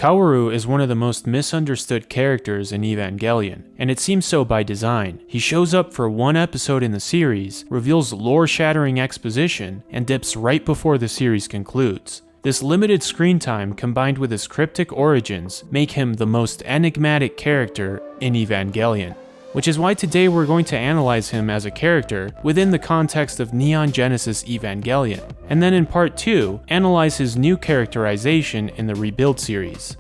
Kaworu is one of the most misunderstood characters in Evangelion, and it seems so by design. He shows up for one episode in the series, reveals lore-shattering exposition, and dips right before the series concludes. This limited screen time combined with his cryptic origins make him the most enigmatic character in Evangelion. Which is why today we're going to analyze him as a character within the context of Neon Genesis Evangelion, and then in part 2, analyze his new characterization in the Rebuild series.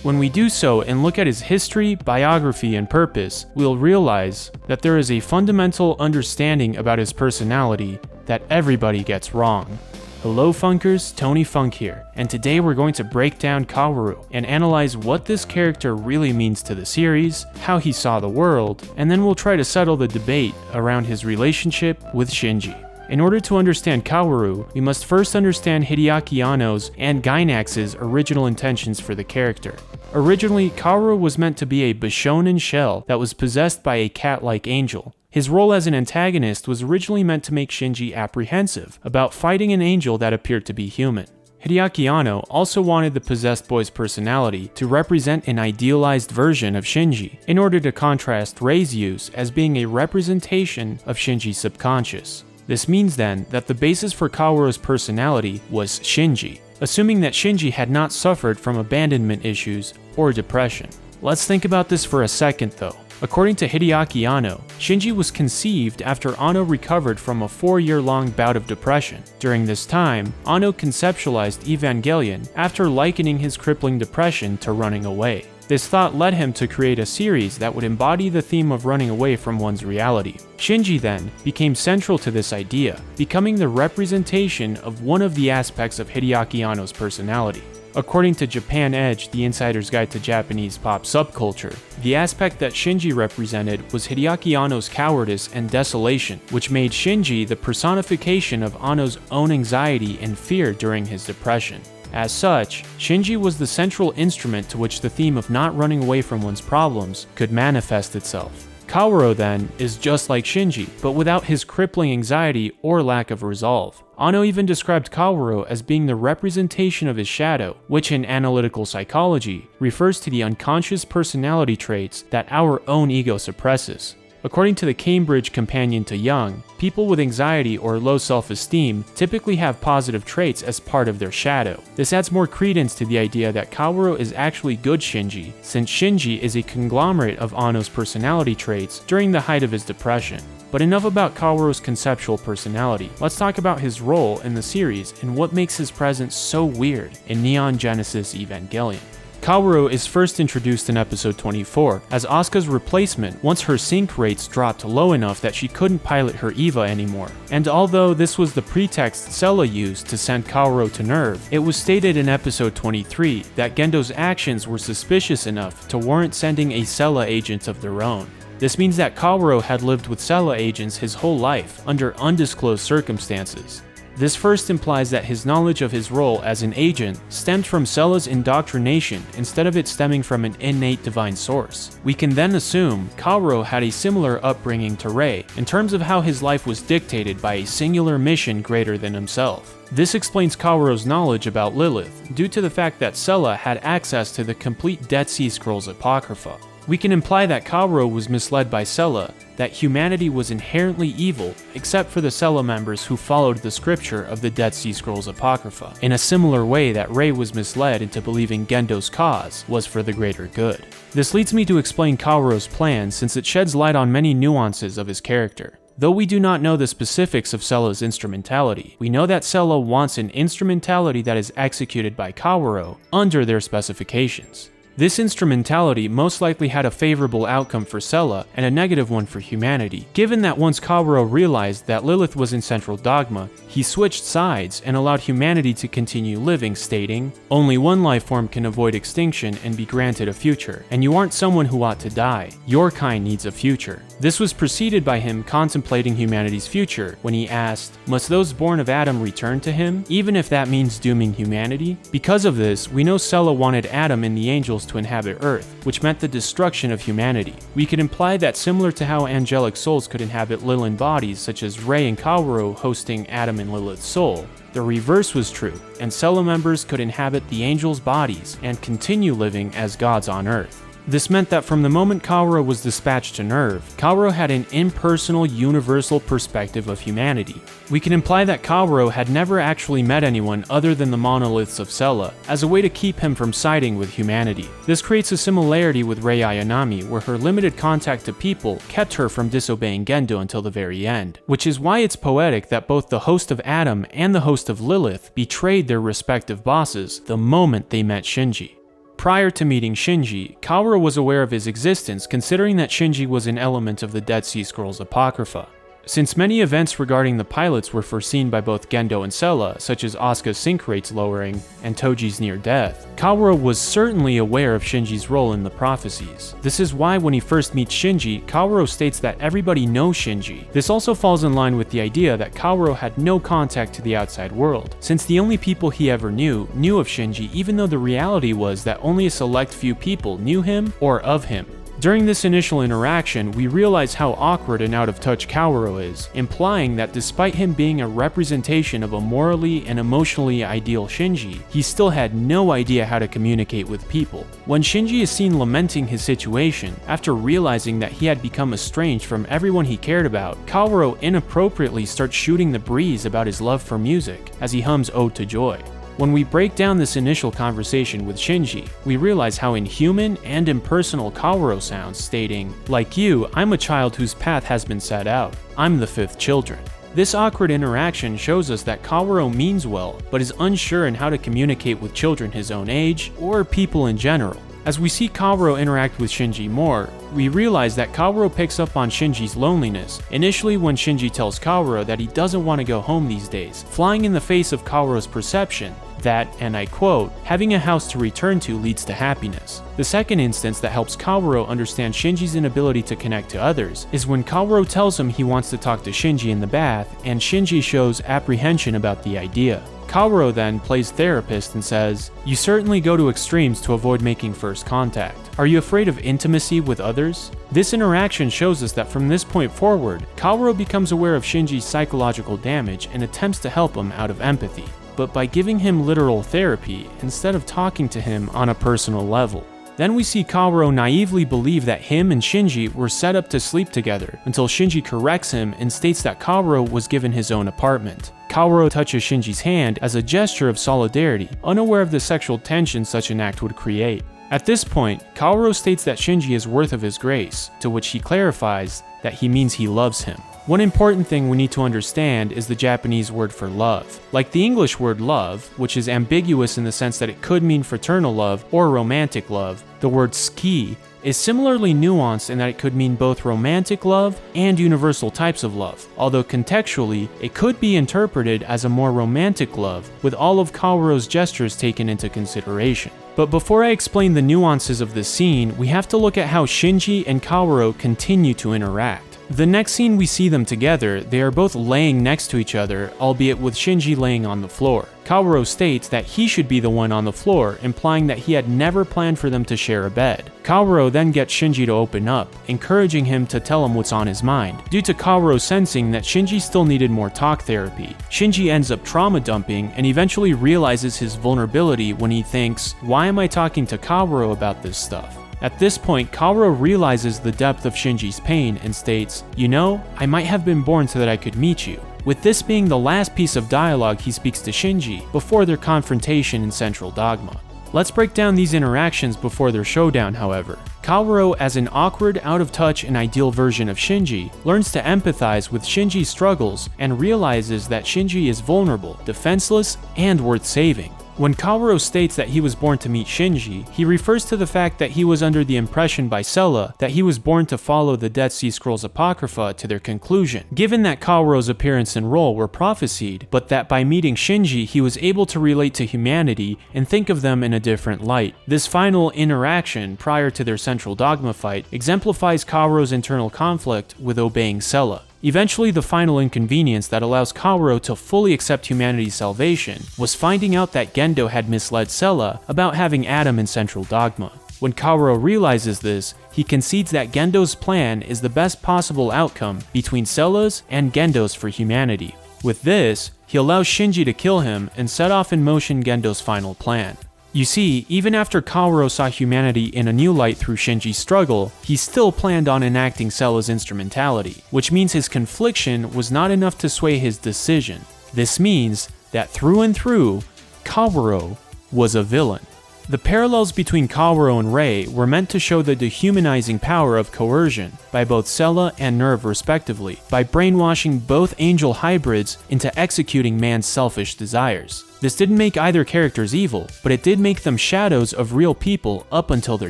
When we do so and look at his history, biography, and purpose, we'll realize that there is a fundamental understanding about his personality that everybody gets wrong. Hello Funkers, Tony Funk here, and today we're going to break down Kaworu and analyze what this character really means to the series, how he saw the world, and then we'll try to settle the debate around his relationship with Shinji. In order to understand Kaworu, we must first understand Hideaki Anno's and Gainax's original intentions for the character. Originally, Kaworu was meant to be a Bishonen shell that was possessed by a cat-like angel. His role as an antagonist was originally meant to make Shinji apprehensive about fighting an angel that appeared to be human. Hideaki Anno also wanted the possessed boy's personality to represent an idealized version of Shinji, in order to contrast Rei's use as being a representation of Shinji's subconscious. This means then that the basis for Kaworu's personality was Shinji, assuming that Shinji had not suffered from abandonment issues or depression. Let's think about this for a second though. According to Hideaki Anno, Shinji was conceived after Anno recovered from a 4-year-long bout of depression. During this time, Anno conceptualized Evangelion after likening his crippling depression to running away. This thought led him to create a series that would embody the theme of running away from one's reality. Shinji then became central to this idea, becoming the representation of one of the aspects of Hideaki Anno's personality. According to Japan Edge, the Insider's Guide to Japanese Pop Subculture, the aspect that Shinji represented was Hideaki Anno's cowardice and desolation, which made Shinji the personification of Anno's own anxiety and fear during his depression. As such, Shinji was the central instrument to which the theme of not running away from one's problems could manifest itself. Kaworu then is just like Shinji, but without his crippling anxiety or lack of resolve. Anno even described Kaworu as being the representation of his shadow, which in analytical psychology refers to the unconscious personality traits that our own ego suppresses. According to the Cambridge Companion to Jung, people with anxiety or low self-esteem typically have positive traits as part of their shadow. This adds more credence to the idea that Kaworu is actually good Shinji, since Shinji is a conglomerate of Anno's personality traits during the height of his depression. But enough about Kaworu's conceptual personality. Let's talk about his role in the series and what makes his presence so weird in Neon Genesis Evangelion. Kaworu is first introduced in episode 24 as Asuka's replacement once her sync rates dropped low enough that she couldn't pilot her Eva anymore. And although this was the pretext Seele used to send Kaworu to Nerv, it was stated in episode 23 that Gendo's actions were suspicious enough to warrant sending a Seele agent of their own. This means that Kaworu had lived with Seele agents his whole life under undisclosed circumstances. This first implies that his knowledge of his role as an agent stemmed from Seele's indoctrination instead of it stemming from an innate divine source. We can then assume Kaworu had a similar upbringing to Rei in terms of how his life was dictated by a singular mission greater than himself. This explains Kaworu's knowledge about Lilith due to the fact that Seele had access to the complete Dead Sea Scrolls Apocrypha. We can imply that Kaworu was misled by Seele, that humanity was inherently evil except for the Seele members who followed the scripture of the Dead Sea Scrolls Apocrypha, in a similar way that Rei was misled into believing Gendo's cause was for the greater good. This leads me to explain Kaworu's plan since it sheds light on many nuances of his character. Though we do not know the specifics of Seele's instrumentality, we know that Seele wants an instrumentality that is executed by Kaworu under their specifications. This instrumentality most likely had a favorable outcome for Seele and a negative one for humanity, given that once Kaworu realized that Lilith was in central Dogma, he switched sides and allowed humanity to continue living, stating, "Only one life form can avoid extinction and be granted a future, and you aren't someone who ought to die. Your kind needs a future." This was preceded by him contemplating humanity's future when he asked, "Must those born of Adam return to him, even if that means dooming humanity?" Because of this, we know Seele wanted Adam and the angels to inhabit Earth, which meant the destruction of humanity. We could imply that similar to how angelic souls could inhabit Lilin bodies, such as Rei and Kaworu hosting Adam and Lilith's soul, the reverse was true, and Seele members could inhabit the angels' bodies and continue living as gods on Earth. This meant that from the moment Kaworu was dispatched to Nerv, Kaworu had an impersonal, universal perspective of humanity. We can imply that Kaworu had never actually met anyone other than the monoliths of Seele, as a way to keep him from siding with humanity. This creates a similarity with Rei Ayanami, where her limited contact to people kept her from disobeying Gendo until the very end, which is why it's poetic that both the host of Adam and the host of Lilith betrayed their respective bosses the moment they met Shinji. Prior to meeting Shinji, Kaworu was aware of his existence, considering that Shinji was an element of the Dead Sea Scrolls Apocrypha. Since many events regarding the pilots were foreseen by both Gendo and Seele, such as Asuka's sync rates lowering and Toji's near death, Kaworu was certainly aware of Shinji's role in the prophecies. This is why when he first meets Shinji, Kaworu states that everybody knows Shinji. This also falls in line with the idea that Kaworu had no contact to the outside world, since the only people he ever knew of Shinji, even though the reality was that only a select few people knew him or of him. During this initial interaction, we realize how awkward and out of touch Kaworu is, implying that despite him being a representation of a morally and emotionally ideal Shinji, he still had no idea how to communicate with people. When Shinji is seen lamenting his situation, after realizing that he had become estranged from everyone he cared about, Kaworu inappropriately starts shooting the breeze about his love for music, as he hums Ode to Joy. When we break down this initial conversation with Shinji, we realize how inhuman and impersonal Kaworu sounds, stating, "Like you, I'm a child whose path has been set out. I'm the fifth children." This awkward interaction shows us that Kaworu means well, but is unsure in how to communicate with children his own age, or people in general. As we see Kaworu interact with Shinji more, we realize that Kaworu picks up on Shinji's loneliness, initially when Shinji tells Kaworu that he doesn't want to go home these days, flying in the face of Kaworu's perception that, and I quote, "having a house to return to leads to happiness." The second instance that helps Kaworu understand Shinji's inability to connect to others is when Kaworu tells him he wants to talk to Shinji in the bath, and Shinji shows apprehension about the idea. Kaworu then plays therapist and says, "You certainly go to extremes to avoid making first contact. Are you afraid of intimacy with others?" This interaction shows us that from this point forward, Kaworu becomes aware of Shinji's psychological damage and attempts to help him out of empathy, but by giving him literal therapy instead of talking to him on a personal level. Then we see Kaworu naively believe that him and Shinji were set up to sleep together, until Shinji corrects him and states that Kaworu was given his own apartment. Kaworu touches Shinji's hand as a gesture of solidarity, unaware of the sexual tension such an act would create. At this point, Kaworu states that Shinji is worth of his grace, to which he clarifies that he means he loves him. One important thing we need to understand is the Japanese word for love. Like the English word love, which is ambiguous in the sense that it could mean fraternal love or romantic love, the word ski is similarly nuanced in that it could mean both romantic love and universal types of love, although contextually, it could be interpreted as a more romantic love, with all of Kaworu's gestures taken into consideration. But before I explain the nuances of this scene, we have to look at how Shinji and Kaworu continue to interact. The next scene we see them together, they are both laying next to each other, albeit with Shinji laying on the floor. Kaworu states that he should be the one on the floor, implying that he had never planned for them to share a bed. Kaworu then gets Shinji to open up, encouraging him to tell him what's on his mind. Due to Kaworu sensing that Shinji still needed more talk therapy, Shinji ends up trauma dumping and eventually realizes his vulnerability when he thinks, "Why am I talking to Kaworu about this stuff?" At this point, Kaworu realizes the depth of Shinji's pain and states, "You know, I might have been born so that I could meet you." With this being the last piece of dialogue he speaks to Shinji before their confrontation in Central Dogma. Let's break down these interactions before their showdown, however. Kaworu, as an awkward, out-of-touch, and ideal version of Shinji, learns to empathize with Shinji's struggles and realizes that Shinji is vulnerable, defenseless, and worth saving. When Kaworu states that he was born to meet Shinji, he refers to the fact that he was under the impression by Seele that he was born to follow the Dead Sea Scrolls Apocrypha to their conclusion, given that Kaworu's appearance and role were prophesied, but that by meeting Shinji he was able to relate to humanity and think of them in a different light. This final interaction, prior to their Central Dogma fight, exemplifies Kaworu's internal conflict with obeying Seele. Eventually, the final inconvenience that allows Kaworu to fully accept humanity's salvation was finding out that Gendo had misled Seele about having Adam in Central Dogma. When Kaworu realizes this, he concedes that Gendo's plan is the best possible outcome between Seele's and Gendo's for humanity. With this, he allows Shinji to kill him and set off in motion Gendo's final plan. You see, even after Kaworu saw humanity in a new light through Shinji's struggle, he still planned on enacting Seele's instrumentality, which means his confliction was not enough to sway his decision. This means that through and through, Kaworu was a villain. The parallels between Kaworu and Rei were meant to show the dehumanizing power of coercion by both Seele and Nerv respectively, by brainwashing both angel hybrids into executing man's selfish desires. This didn't make either characters evil, but it did make them shadows of real people up until their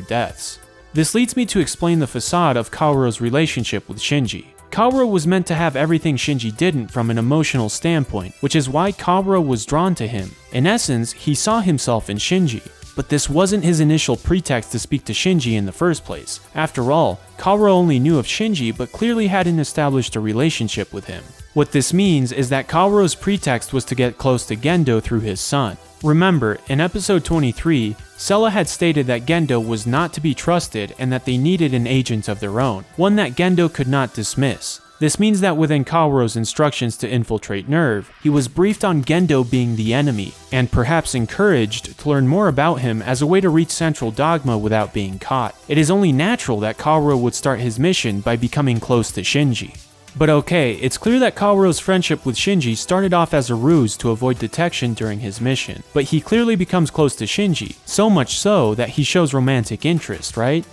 deaths. This leads me to explain the facade of Kaworu's relationship with Shinji. Kaworu was meant to have everything Shinji didn't from an emotional standpoint, which is why Kaworu was drawn to him. In essence, he saw himself in Shinji. But this wasn't his initial pretext to speak to Shinji in the first place. After all, Kaworu only knew of Shinji but clearly hadn't established a relationship with him. What this means is that Kaworu's pretext was to get close to Gendo through his son. Remember, in episode 23, Seele had stated that Gendo was not to be trusted and that they needed an agent of their own, one that Gendo could not dismiss. This means that within Kaworu's instructions to infiltrate Nerv, he was briefed on Gendo being the enemy, and perhaps encouraged to learn more about him as a way to reach Central Dogma without being caught. It is only natural that Kaworu would start his mission by becoming close to Shinji. But okay, it's clear that Kaworu's friendship with Shinji started off as a ruse to avoid detection during his mission, but he clearly becomes close to Shinji, so much so that he shows romantic interest, right?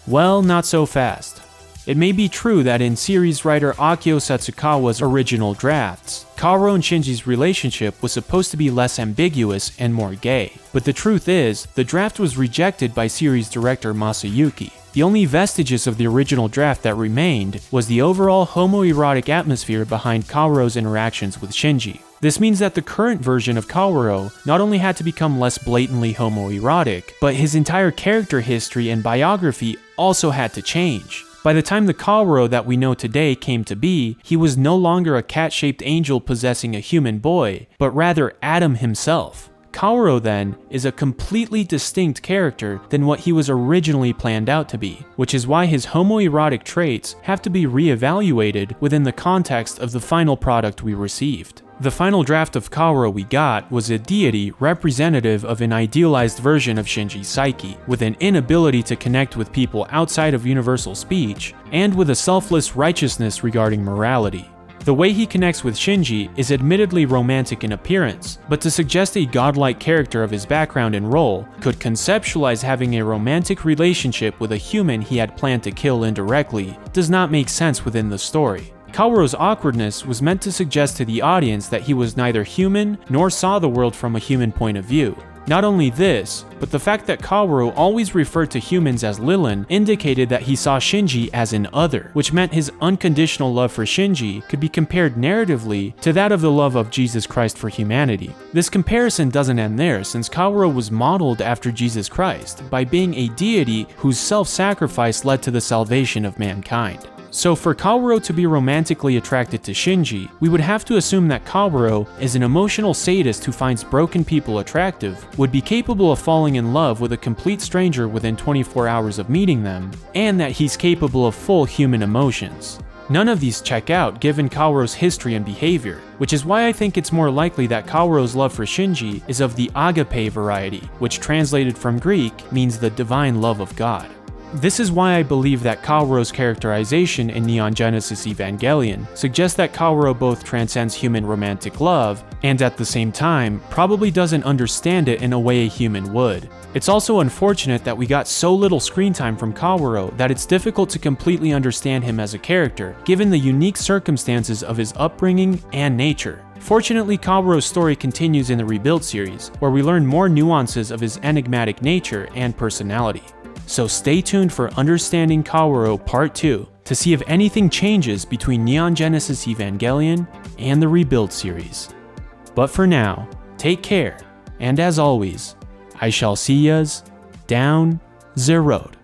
Well, not so fast. It may be true that in series writer Akio Setsukawa's original drafts, Kaworu and Shinji's relationship was supposed to be less ambiguous and more gay, but the truth is, the draft was rejected by series director Masayuki. The only vestiges of the original draft that remained was the overall homoerotic atmosphere behind Kaworu's interactions with Shinji. This means that the current version of Kaworu not only had to become less blatantly homoerotic, but his entire character history and biography also had to change. By the time the Kaworu that we know today came to be, he was no longer a cat-shaped angel possessing a human boy, but rather Adam himself. Kaworu then is a completely distinct character than what he was originally planned out to be, which is why his homoerotic traits have to be re-evaluated within the context of the final product we received. The final draft of Kaworu we got was a deity representative of an idealized version of Shinji's psyche, with an inability to connect with people outside of universal speech, and with a selfless righteousness regarding morality. The way he connects with Shinji is admittedly romantic in appearance, but to suggest a godlike character of his background and role could conceptualize having a romantic relationship with a human he had planned to kill indirectly does not make sense within the story. Kaworu's awkwardness was meant to suggest to the audience that he was neither human nor saw the world from a human point of view. Not only this, but the fact that Kaworu always referred to humans as Lilin indicated that he saw Shinji as an other, which meant his unconditional love for Shinji could be compared narratively to that of the love of Jesus Christ for humanity. This comparison doesn't end there, since Kaworu was modeled after Jesus Christ by being a deity whose self-sacrifice led to the salvation of mankind. So for Kaworu to be romantically attracted to Shinji, we would have to assume that Kaworu is an emotional sadist who finds broken people attractive, would be capable of falling in love with a complete stranger within 24 hours of meeting them, and that he's capable of full human emotions. None of these check out given Kaworu's history and behavior, which is why I think it's more likely that Kaworu's love for Shinji is of the agape variety, which translated from Greek means the divine love of God. This is why I believe that Kaworu's characterization in Neon Genesis Evangelion suggests that Kaworu both transcends human romantic love and at the same time probably doesn't understand it in a way a human would. It's also unfortunate that we got so little screen time from Kaworu that it's difficult to completely understand him as a character, given the unique circumstances of his upbringing and nature. Fortunately, Kaworu's story continues in the Rebuild series, where we learn more nuances of his enigmatic nature and personality. So stay tuned for Understanding Kaworu Part 2 to see if anything changes between Neon Genesis Evangelion and the Rebuild series. But for now, take care, and as always, I shall see yas down the road.